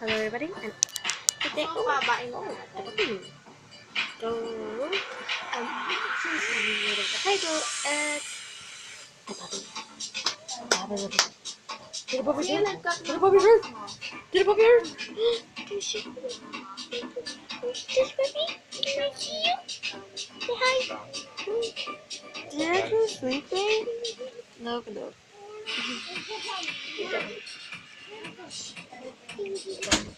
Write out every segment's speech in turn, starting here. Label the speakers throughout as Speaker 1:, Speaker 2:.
Speaker 1: Hello everybody, and today so since I'm reading the title, it's the puppy. Get a puppy shirt! Get a puppy shirt! Get a puppy shirt! This puppy? Can I see you? Say hi! Is it actually sleeping? No, no.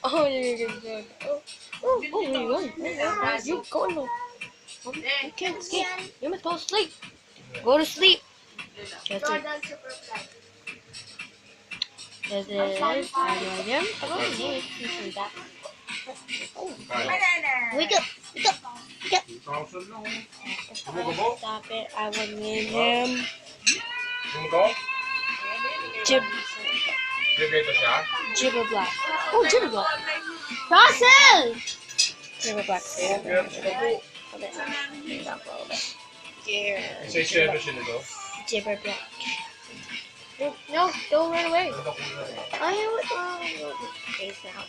Speaker 1: Oh, you're good. Oh, where are you going? Where are you going? You can't escape. You must go to sleep. Go to sleep. Just sleep. This is idea. That. Oh, wake up. Wake up. Wake up. Stop it. I will name him Jibber Black. Oh, Jibber Black. Russell! Jibber Black. Jibber Black. No, don't run away. I am face out.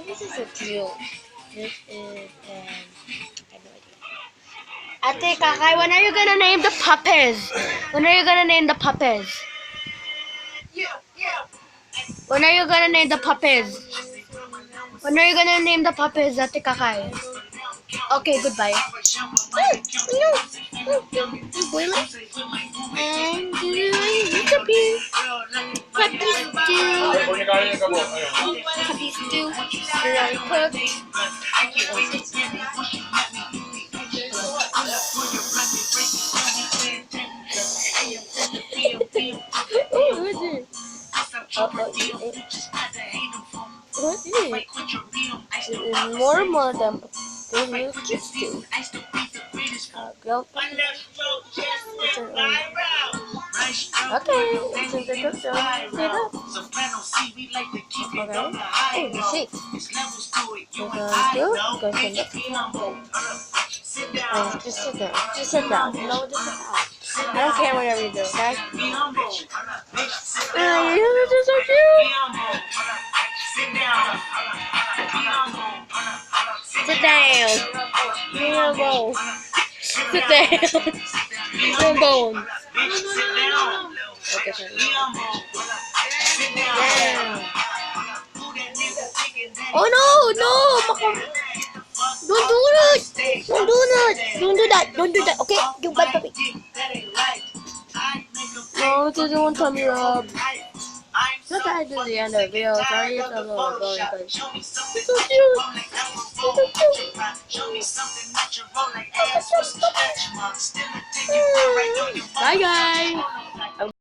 Speaker 1: This is a drill. This is I have no idea. Ate Kakay, when are you gonna name the puppies? When are you gonna name the puppies? When are you gonna name the puppies? When are you gonna name the puppies, Ate Kakay? Okay, goodbye. Boil it. And disappear. Puppy stew. Already cooked. Oh, what's it? What is it? It's more than used to. Girl. Okay, since I cooked them, sit up. Okay. Oh, shit. We're gonna do. We're gonna send it. Oh, just sit there. Just sit down. No, just sit down. I don't care whatever you do, okay? This is so cute. Sit down. Leave me alone. Sit down. Leave me alone. Okay, sorry. Down. Oh no! Don't do that! Don't do that! Don't do that! Don't do that! Okay? You bad puppy. No, this isn't one tummy rub. Not that I do the end of the video. Sorry, it's a little boring because it's so cute. It's so cute. Bye guys.